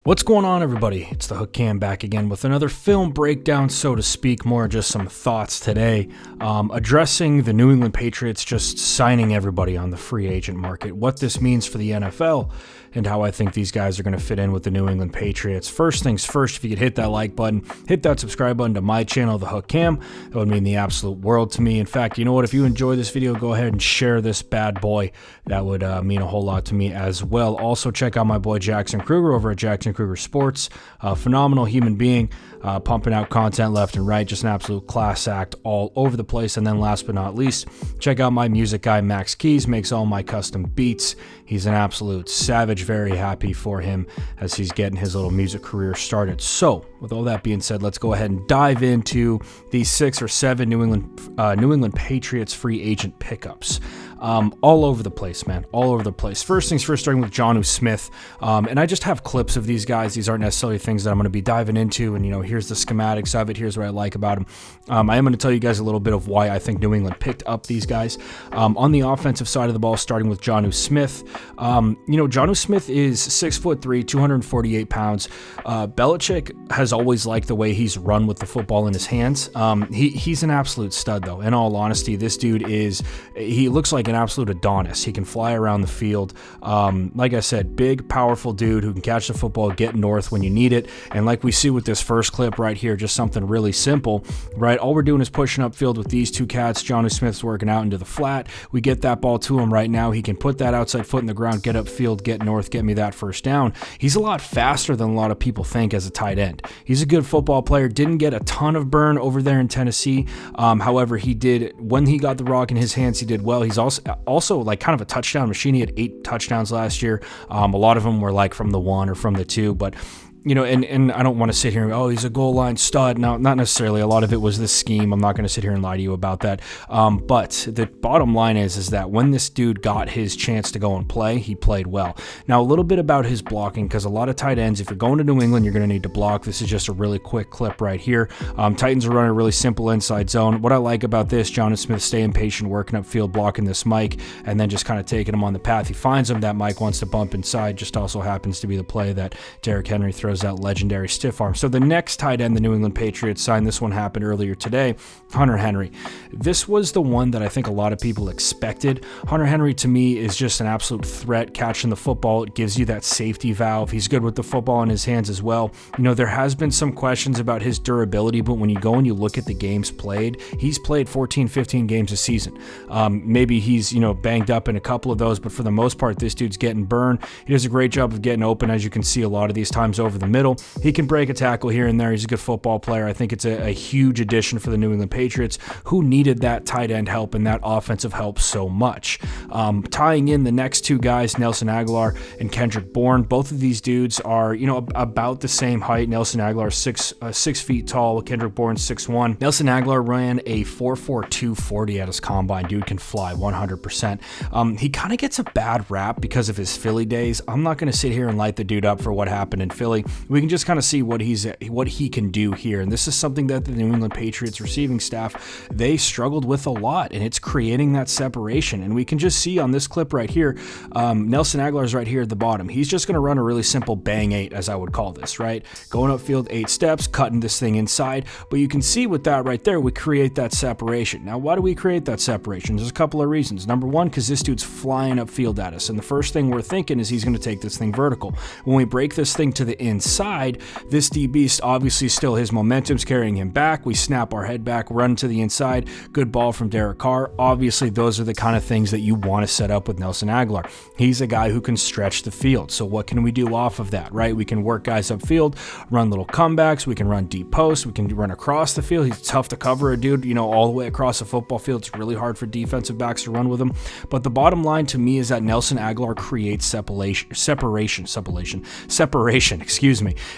What's going on, everybody? It's the Hook Cam back again with another film breakdown, so to speak, more just some thoughts today, addressing the New England Patriots just signing everybody on the free agent market, what this means for the NFL, and how I think these guys are going to fit in with the New England Patriots. First things first, if you could hit that like button, hit that subscribe button to my channel, The Hook Cam, that would mean the absolute world to me. In fact, you know what? If you enjoy this video, go ahead and share this bad boy. That would mean a whole lot to me as well. Also, check out my boy Jackson Kruger over at Jackson Kruger Sports. Phenomenal human being, pumping out content left and right, just an absolute class act all over the place. And then last but not least, check out my music guy Max Keys, makes all my custom beats. He's an absolute savage. Very happy for him as he's getting his little music career started. So with all that being said, let's go ahead and dive into these 6 or 7 New England Patriots free agent pickups. All over the place, man. All over the place. First things first, starting with Jonnu Smith. And I just have clips of these guys. These aren't necessarily things that I'm going to be diving into. And, here's the schematics of it. Here's what I like about them. I am going to tell you guys a little bit of why I think New England picked up these guys. On the offensive side of the ball, starting with Jonnu Smith. Jonnu Smith is 6'3", 248 pounds. Belichick has always liked the way he's run with the football in his hands. He's an absolute stud, though. In all honesty, this dude he looks like an absolute Adonis. He can fly around the field. Like I said, big, powerful dude who can catch the football, get north when you need it. And like we see with this first clip right here, just something really simple, right? All we're doing is pushing upfield with these two cats. Jonnu Smith's working out into the flat. We get that ball to him right now. He can put that outside foot in the ground, get upfield, get north, get me that first down. He's a lot faster than a lot of people think as a tight end. He's a good football player. Didn't get a ton of burn over there in Tennessee. However, he did, when he got the rock in his hands, he did well. He's also like kind of a touchdown machine. He had 8 touchdowns last year. A lot of them were like from the 1 or from the 2, but and I don't want to sit here and, oh, he's a goal line stud. No, not necessarily. A lot of it was this scheme. I'm not going to sit here and lie to you about that. But the bottom line is that when this dude got his chance to go and play, he played well. Now, a little bit about his blocking, because a lot of tight ends, if you're going to New England, you're going to need to block. This is just a really quick clip right here. Titans are running a really simple inside zone. What I like about this, Jonnu Smith staying patient, working upfield, blocking this Mike, and then just kind of taking him on the path. He finds him. That Mike wants to bump inside. Just also happens to be the play that Derrick Henry throws that legendary stiff arm. So the next tight end the New England Patriots signed, this one happened earlier today, Hunter Henry. This was the one that I think a lot of people expected. Hunter Henry, to me, is just an absolute threat catching the football. It gives you that safety valve. He's good with the football in his hands as well. There has been some questions about his durability, but when you go and you look at the games played, he's played 14, 15 games a season. Maybe he's, banged up in a couple of those, but for the most part, this dude's getting burned. He does a great job of getting open, as you can see a lot of these times over the middle. He can break a tackle here and there. He's a good football player. I think it's a huge addition for the New England Patriots, who needed that tight end help and that offensive help so much. Tying in the next two guys, Nelson Agholor and Kendrick Bourne, both of these dudes are, about the same height. Nelson Agholor is 6 feet tall. Kendrick Bourne 6'1". Nelson Agholor ran a 4.42 40 at his combine. Dude can fly 100%. He kind of gets a bad rap because of his Philly days. I'm not going to sit here and light the dude up for what happened in Philly. We can just kind of see what he can do here, and this is something that the New England Patriots receiving staff, they struggled with a lot, and it's creating that separation. And we can just see on this clip right here, Nelson Agholor is right here at the bottom. He's just going to run a really simple bang 8, as I would call this, right? Going upfield 8 steps, cutting this thing inside. But you can see with that right there, we create that separation. Now, why do we create that separation? There's a couple of reasons. Number one, because this dude's flying upfield at us, and the first thing we're thinking is he's going to take this thing vertical. When we break this thing to the inside, this DB obviously still, his momentum's carrying him back. We snap our head back, run to the inside. Good ball from Derek Carr. Obviously, those are the kind of things that you want to set up with Nelson Agholor. He's a guy who can stretch the field. So what can we do off of that, right? We can work guys upfield, run little comebacks. We can run deep posts. We can run across the field. He's tough to cover a dude, all the way across the football field. It's really hard for defensive backs to run with him. But the bottom line to me is that Nelson Agholor creates separation,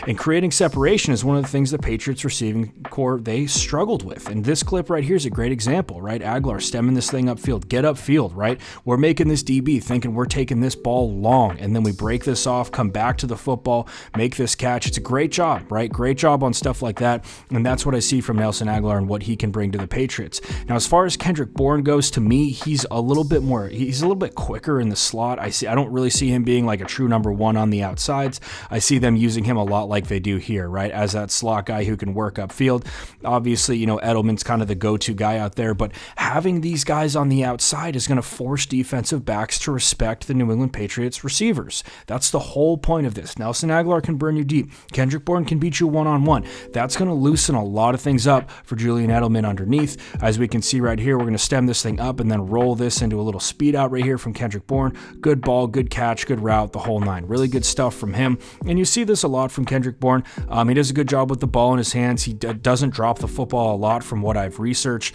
and creating separation is one of the things the Patriots receiving core, they struggled with. And this clip right here is a great example, right? Agholor stemming this thing upfield, get upfield, right? We're making this DB thinking we're taking this ball long, and then we break this off, come back to the football, make this catch. It's a great job, right? Great job on stuff like that. And that's what I see from Nelson Agholor and what he can bring to the Patriots. Now, as far as Kendrick Bourne goes, to me, he's a little bit quicker in the slot. I don't really see him being like a true number 1 on the outsides. I see them using using him a lot like they do here, right? As that slot guy who can work upfield. Obviously, Edelman's kind of the go-to guy out there, but having these guys on the outside is going to force defensive backs to respect the New England Patriots receivers. That's the whole point of this. Nelson Aguilar can burn you deep. Kendrick Bourne can beat you one-on-one. That's going to loosen a lot of things up for Julian Edelman underneath. As we can see right here, we're going to stem this thing up and then roll this into a little speed out right here from Kendrick Bourne. Good ball, good catch, good route, the whole nine. Really good stuff from him. And you see this a lot from Kendrick Bourne. He does a good job with the ball in his hands. He doesn't drop the football a lot from what I've researched.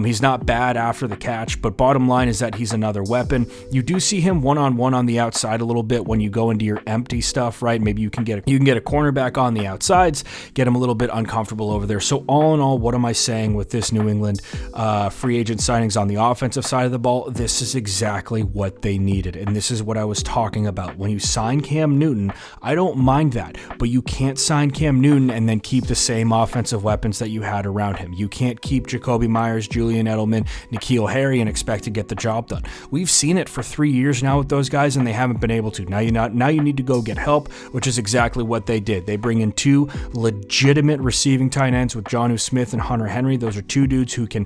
He's not bad after the catch, but bottom line is that he's another weapon. You do see him one-on-one on the outside a little bit when you go into your empty stuff, right? Maybe you can get a cornerback on the outsides, get him a little bit uncomfortable over there. So all in all, what am I saying with this New England free agent signings on the offensive side of the ball? This is exactly what they needed, and this is what I was talking about. When you sign Cam Newton, I don't mind that, but you can't sign Cam Newton and then keep the same offensive weapons that you had around him. You can't keep Jacoby Myers, Julian Edelman, N'Keal Harry and expect to get the job done. We've seen it for 3 years now with those guys, and they haven't been able to. Now you need to go get help, which is exactly what they did. They bring in two legitimate receiving tight ends with Jonnu Smith and Hunter Henry. Those are two dudes who can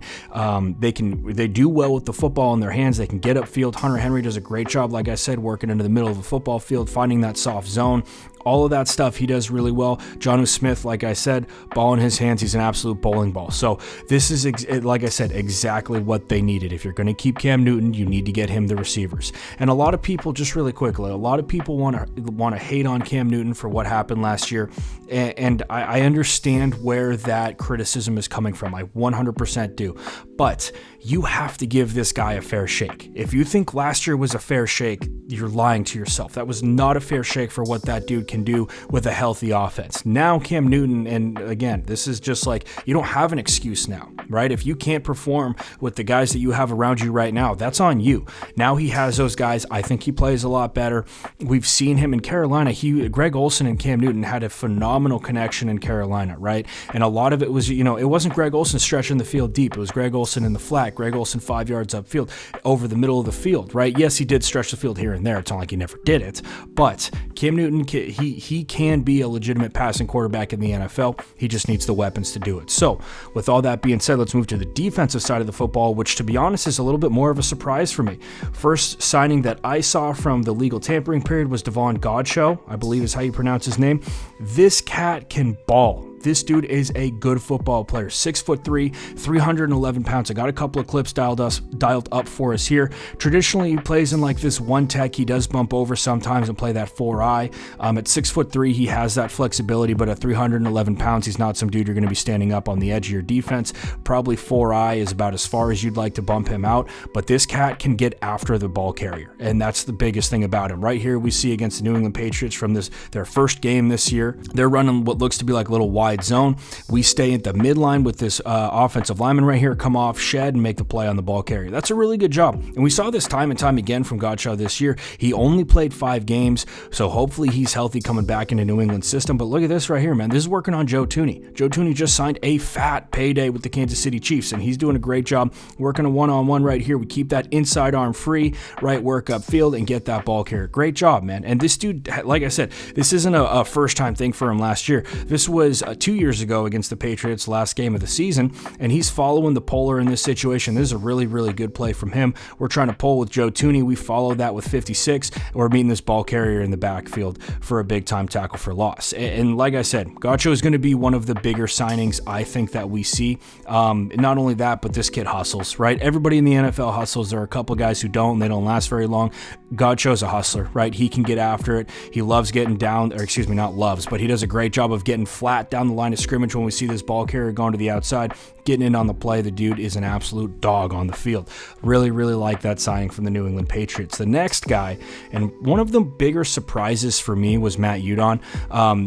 they do well with the football in their hands. They can get upfield. Hunter Henry does a great job, like I said, working into the middle of the football field, finding that soft zone. All of that stuff he does really well. Jonnu Smith, like I said, ball in his hands, he's an absolute bowling ball. So this is, like I said, exactly what they needed. If you're going to keep Cam Newton, you need to get him the receivers. And a lot of people, just really quickly, a lot of people want to hate on Cam Newton for what happened last year. And I understand where that criticism is coming from. I 100% do. But you have to give this guy a fair shake. If you think last year was a fair shake, you're lying to yourself. That was not a fair shake for what that dude can do with a healthy offense. Now Cam Newton, and again, this is just like, you don't have an excuse now, right? If you can't perform with the guys that you have around you right now, that's on you. Now he has those guys. I think he plays a lot better. We've seen him in Carolina. Greg Olsen and Cam Newton had a phenomenal connection in Carolina, right? And a lot of it was, it wasn't Greg Olsen stretching the field deep. It was Greg Olsen in the flat, Greg Olsen 5 yards upfield over the middle of the field, right? Yes, he did stretch the field here and there. It's not like he never did it, but Cam Newton, he can be a legitimate passing quarterback in the NFL. He just needs the weapons to do it. So with all that being said, let's move to the defensive side of the football, which to be honest is a little bit more of a surprise for me. First signing that I saw from the legal tampering period was Davon Godchaux, I believe is how you pronounce his name. This cat can ball. This dude is a good football player. 6'3", 311 pounds. I got a couple of clips dialed up for us here. Traditionally, he plays in like this one tech. He does bump over sometimes and play that 4-eye. At 6'3", he has that flexibility, but at 311 pounds, he's not some dude you're going to be standing up on the edge of your defense. Probably 4-eye is about as far as you'd like to bump him out, but this cat can get after the ball carrier, and that's the biggest thing about him. Right here, we see against the New England Patriots from their first game this year, they're running what looks to be like a little wide zone. We stay at the midline with this offensive lineman right here, come off, shed, and make the play on the ball carrier. That's a really good job. And we saw this time and time again from Godchaux this year. He only played 5 games, so hopefully he's healthy coming back into New England system. But look at this right here, man. This is working on Joe Thuney. Joe Thuney just signed a fat payday with the Kansas City Chiefs, and he's doing a great job working a one-on-one right here. We keep that inside arm free, right work upfield, and get that ball carrier. Great job, man. And this dude, like I said, this isn't a first-time thing for him last year. This was 2 years ago against the Patriots, last game of the season, and he's following the polar in this situation. This is a really, really good play from him. We're trying to pull with Joe Thuney. We followed that with 56. We're meeting this ball carrier in the backfield for a big-time tackle for loss. And like I said, Godchaux is going to be one of the bigger signings I think that we see. Not only that, but this kid hustles, right? Everybody in the NFL hustles. There are a couple guys who don't, and they don't last very long. Godchaux's a hustler, right? He can get after it. He loves getting down, or excuse me, not loves, but he does a great job of getting flat down the line of scrimmage when we see this ball carrier going to the outside, getting in on the play. The dude is an absolute dog on the field. Really, really like that signing from the New England Patriots. The next guy, and one of the bigger surprises for me, was Matt Judon.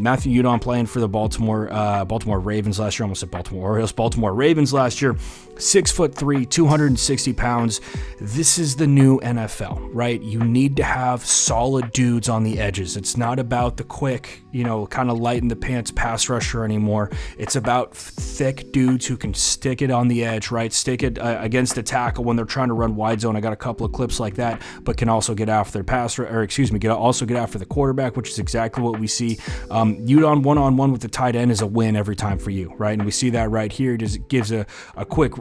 Matthew Judon playing for the Baltimore Ravens last year. Almost said Baltimore Orioles. Baltimore Ravens last year. 6'3", 260 pounds. This is the new NFL, right? You need to have solid dudes on the edges. It's not about the quick, kind of light in the pants pass rusher anymore. It's about thick dudes who can stick it on the edge, right? Stick it against a tackle when they're trying to run wide zone. I got a couple of clips like that, but can also get after their passer, or excuse me, also get after the quarterback, which is exactly what we see. Judon one-on-one with the tight end is a win every time for you, right? And we see that right here. It gives a quick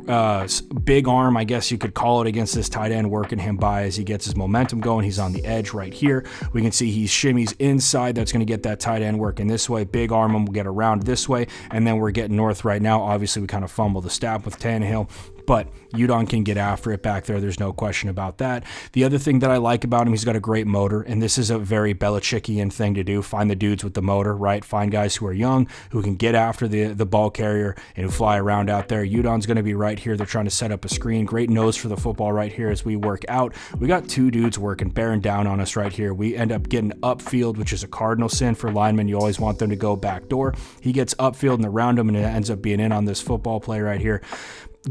big arm, I guess you could call it, against this tight end, working him by as he gets his momentum going. He's on the edge right here. We can see he shimmies inside. That's going to get that tight end working this way. Big arm him, we'll get around this way, and then we're getting north right now. Obviously, we kind of fumble the snap with Tannehill, but Judon can get after it back there. There's no question about that. The other thing that I like about him, he's got a great motor, and this is a very Belichickian thing to do. Find the dudes with the motor, right? Find guys who are young, who can get after the ball carrier and who fly around out there. Judon's going to be right here. They're trying to set up a screen. Great nose for the football right here as we work out. We got two dudes working, bearing down on us right here. We end up getting upfield, which is a cardinal sin for linemen. You always want them to go back door. He gets upfield and around him, and it ends up being in on this football play right here.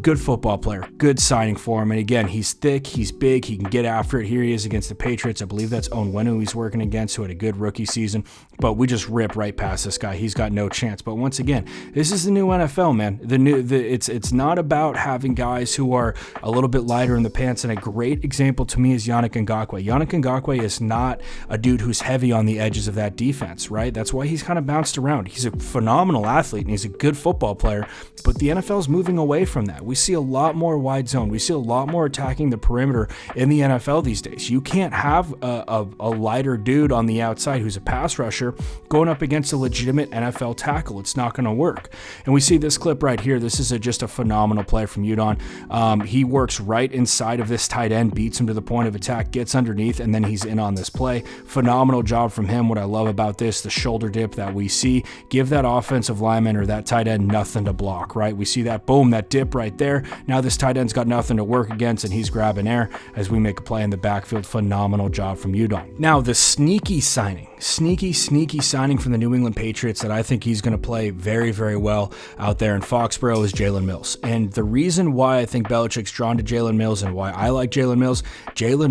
Good football player, good signing for him. And again, he's thick, he's big, he can get after it. Here he is against the Patriots. I believe that's Jonnu he's working against, who had a good rookie season. But we just rip right past this guy. He's got no chance. But once again, this is the new NFL, man. It's not about having guys who are a little bit lighter in the pants. And a great example to me is Yannick Ngakoue. Yannick Ngakoue is not a dude who's heavy on the edges of that defense, right? That's why he's kind of bounced around. He's a phenomenal athlete and he's a good football player. But the NFL's moving away from that. We see a lot more wide zone. We see a lot more attacking the perimeter in the NFL these days. You can't have a lighter dude on the outside who's a pass rusher going up against a legitimate NFL tackle. It's not going to work. And we see this clip right here. This is just a phenomenal play from Judon. He works right inside of this tight end, beats him to the point of attack, gets underneath, and then he's in on this play. Phenomenal job from him. What I love about this, the shoulder dip that we see, give that offensive lineman or that tight end nothing to block, right? We see that, boom, that dip right there. Now this tight end's got nothing to work against, and he's grabbing air as we make a play in the backfield. Phenomenal job from Judon. Now the sneaky signing from the New England Patriots that I think he's going to play very, very well out there in Foxborough is Jalen Mills. And the reason why I think Belichick's drawn to Jalen Mills and why I like Jalen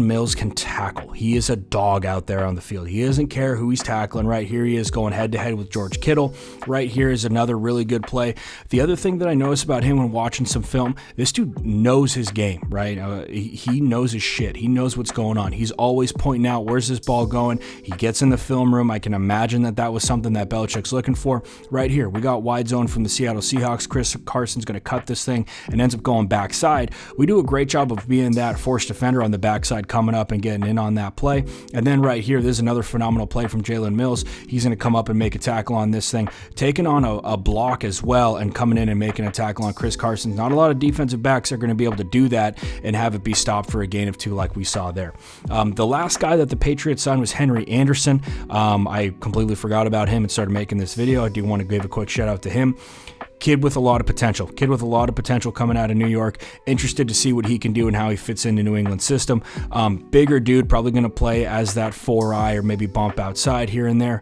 Mills can tackle. He is a dog out there on the field. He doesn't care who he's tackling. Right here he is going head-to-head with George Kittle. Right here is another really good play. The other thing that I noticed about him when watching some film, this dude knows his game, right? He knows his shit. He knows what's going on. He's always pointing out, where's this ball going? He gets in the film room. I can imagine that was something that Belichick's looking for. Right here, we got wide zone from the Seattle Seahawks. Chris Carson's going to cut this thing and ends up going backside. We do a great job of being that forced defender on the backside, coming up and getting in on that play. And then right here, there's another phenomenal play from Jalen Mills. He's going to come up and make a tackle on this thing, taking on a block as well and coming in and making a tackle on Chris Carson. Not a lot of defensive backs are going to be able to do that and have it be stopped for a gain of 2 like we saw there. The last guy that the Patriots signed was Henry Anderson. I completely forgot about him and started making this video. I do want to give a quick shout out to him. Kid with a lot of potential coming out of New York. Interested to see what he can do and how he fits into New England's system. Bigger dude, probably going to play as that 4-eye or maybe bump outside here and there.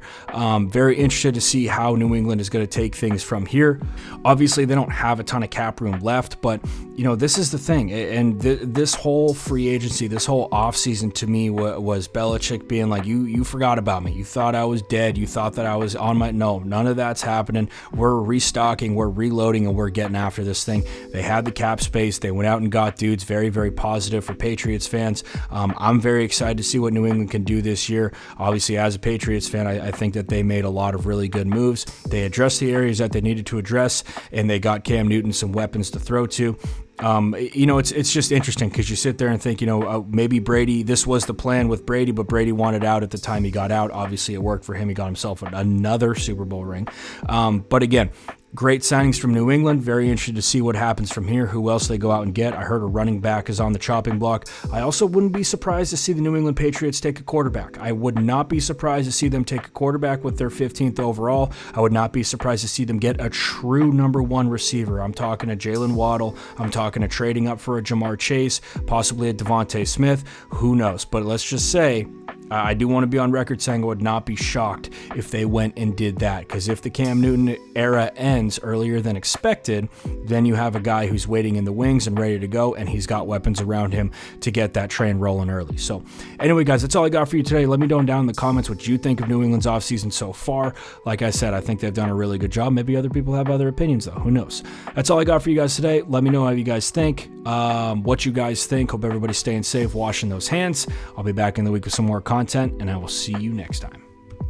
Very interested to see how New England is going to take things from here. Obviously, they don't have a ton of cap room left, but this is the thing. And this whole free agency, this whole offseason to me was Belichick being like, you forgot about me. You thought I was dead. You thought that I was on my... No, none of that's happening. We're restocking. We're reloading and we're getting after this thing. They had the cap space. They went out and got dudes. Very, very positive for Patriots fans. I'm very excited to see what New England can do this year. Obviously, as a Patriots fan, I think that they made a lot of really good moves. They addressed the areas that they needed to address, and they got Cam Newton some weapons to throw to. It's just interesting because you sit there and think, maybe Brady, this was the plan with Brady, but Brady wanted out at the time he got out. Obviously, it worked for him. He got himself another Super Bowl ring. But again, great signings from New England. Very interested to see what happens from here, who else they go out and get. I heard a running back is on the chopping block. I also wouldn't be surprised to see the New England Patriots take a quarterback. I would not be surprised to see them take a quarterback with their 15th overall. I would not be surprised to see them get a true number 1 receiver. I'm talking a Jalen Waddle. I'm talking a trading up for a Jamar Chase, possibly a Devontae Smith. Who knows? But let's just say, I do want to be on record saying I would not be shocked if they went and did that, because if the Cam Newton era ends earlier than expected, then you have a guy who's waiting in the wings and ready to go, and he's got weapons around him to get that train rolling early. So anyway, guys, that's all I got for you today. Let me know down in the comments what you think of New England's offseason so far. Like I said, I think they've done a really good job. Maybe other people have other opinions, though. Who knows? That's all I got for you guys today. Let me know how you guys think, what you guys think. Hope everybody's staying safe, washing those hands. I'll be back in the week with some more content, and I will see you next time.